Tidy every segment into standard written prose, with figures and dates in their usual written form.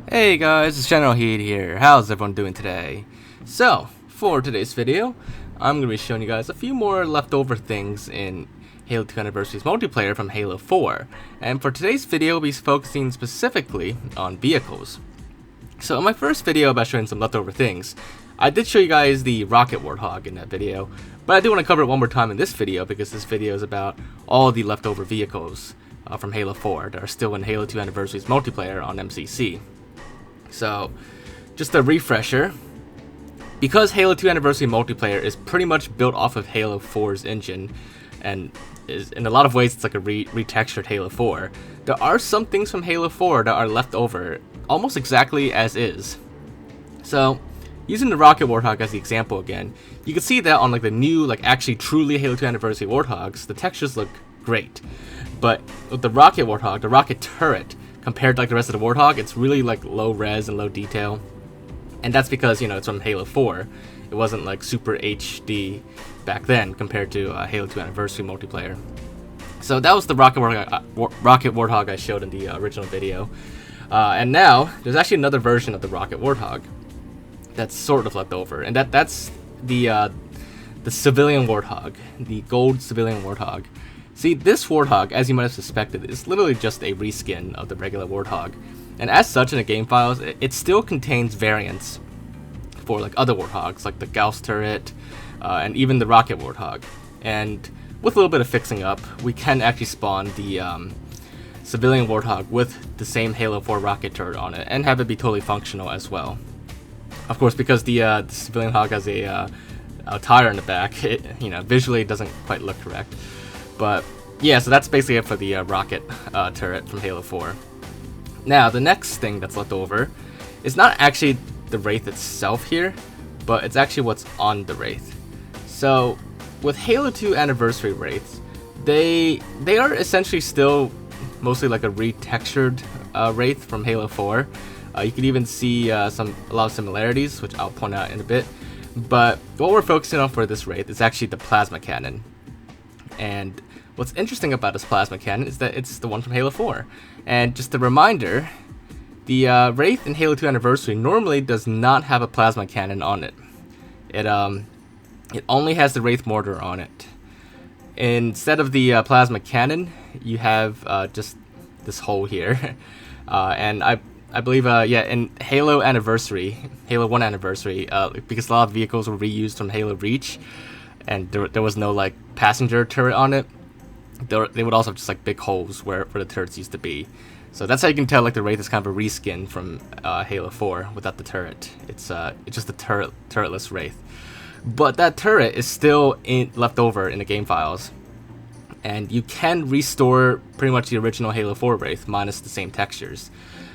Hey guys, it's Generalkidd here. How's everyone doing today? So, for today's video, I'm going to be showing you guys a few more leftover things in Halo 2 Anniversary's multiplayer from Halo 4. And for today's video, we'll be focusing specifically on vehicles. So in my first video about showing some leftover things, I did show you guys the rocket Warthog in that video, but I do want to cover it one more time in this video because this video is about all the leftover vehicles from Halo 4 that are still in Halo 2 Anniversary's multiplayer on MCC. So, just a refresher, because Halo 2 Anniversary multiplayer is pretty much built off of Halo 4's engine, and is in a lot of ways it's like a retextured Halo 4, there are some things from Halo 4 that are left over almost exactly as is. So, using the rocket Warthog as the example again, you can see that on like the new, like actually truly Halo 2 Anniversary Warthogs, the textures look great. But with the rocket Warthog, the rocket turret, compared to like the rest of the Warthog, it's really like low res and low detail. And that's because, you know, it's from Halo 4. It wasn't like super HD back then compared to Halo 2 Anniversary multiplayer. So that was the rocket Warthog I showed in the original video. And now, there's actually another version of the rocket Warthog that's sort of left over. And that's the civilian Warthog, the gold civilian Warthog. See, this Warthog, as you might have suspected, is literally just a reskin of the regular Warthog. And as such, in the game files, it still contains variants for like other Warthogs, like the Gauss turret, and even the rocket Warthog. And with a little bit of fixing up, we can actually spawn the civilian Warthog with the same Halo 4 rocket turret on it, and have it be totally functional as well. Of course, because the civilian Hog has a tire in the back, it, you know, visually doesn't quite look correct. But yeah, so that's basically it for the rocket turret from Halo 4. Now, the next thing that's left over is not actually the Wraith itself here, but it's actually what's on the Wraith. So, with Halo 2 Anniversary Wraiths, they are essentially still mostly like a retextured Wraith from Halo 4. You can even see a lot of similarities, which I'll point out in a bit. But what we're focusing on for this Wraith is actually the plasma cannon. And what's interesting about this plasma cannon is that it's the one from Halo 4. And just a reminder, the Wraith in Halo 2 Anniversary normally does not have a plasma cannon on it. It only has the Wraith mortar on it. Instead of the plasma cannon, you have just this hole here. And I believe, yeah, in Halo Anniversary, Halo 1 Anniversary, because a lot of vehicles were reused from Halo Reach, and there was no like passenger turret on it, they would also have just like big holes where the turrets used to be. So that's how you can tell like the Wraith is kind of a reskin from Halo 4 without the turret. It's just a turretless Wraith. But that turret is still left over in the game files, and you can restore pretty much the original Halo 4 Wraith minus the same textures.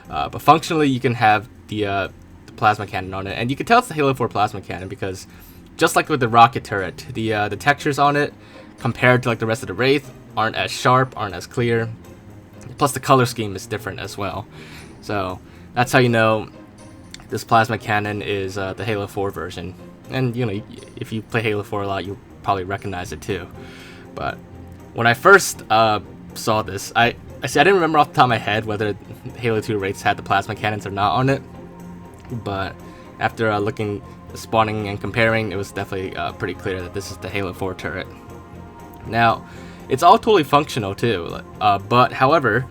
But functionally, you can have the plasma cannon on it, and you can tell it's the Halo 4 plasma cannon because just like with the rocket turret, the textures on it compared to like the rest of the Wraith aren't as sharp, aren't as clear. Plus the color scheme is different as well. So that's how you know this plasma cannon is the Halo 4 version. And you know, if you play Halo 4 a lot, you'll probably recognize it too. But when I first saw this, I didn't remember off the top of my head whether Halo 2 Wraiths had the plasma cannons or not on it. But after looking, spawning and comparing, it was definitely pretty clear that this is the Halo 4 turret. Now, it's all totally functional too, but however,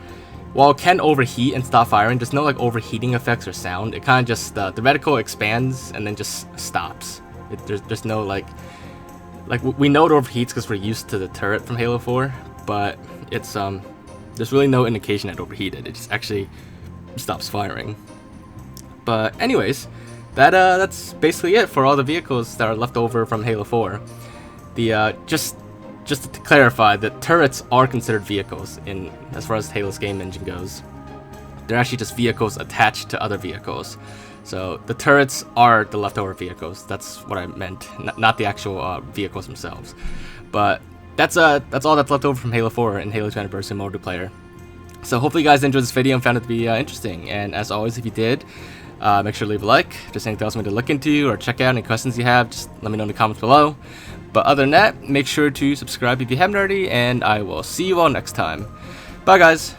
while it can overheat and stop firing, there's no like overheating effects or sound. It kind of just, the reticle expands and then just stops. There's no like we know it overheats because we're used to the turret from Halo 4, but it's there's really no indication that it overheated. It just actually stops firing. But anyways, that's basically it for all the vehicles that are left over from Halo 4. The just to clarify, the turrets are considered vehicles in as far as Halo's game engine goes. They're actually just vehicles attached to other vehicles. So the turrets are the leftover vehicles. That's what I meant, not the actual vehicles themselves. But that's all that's left over from Halo 4 and Halo 2 Anniversary multiplayer. So hopefully you guys enjoyed this video and found it to be interesting. And as always, if you did, make sure to leave a like. If there's anything else you want me to look into or check out, any questions you have, just let me know in the comments below. But other than that, make sure to subscribe if you haven't already, and I will see you all next time. Bye guys!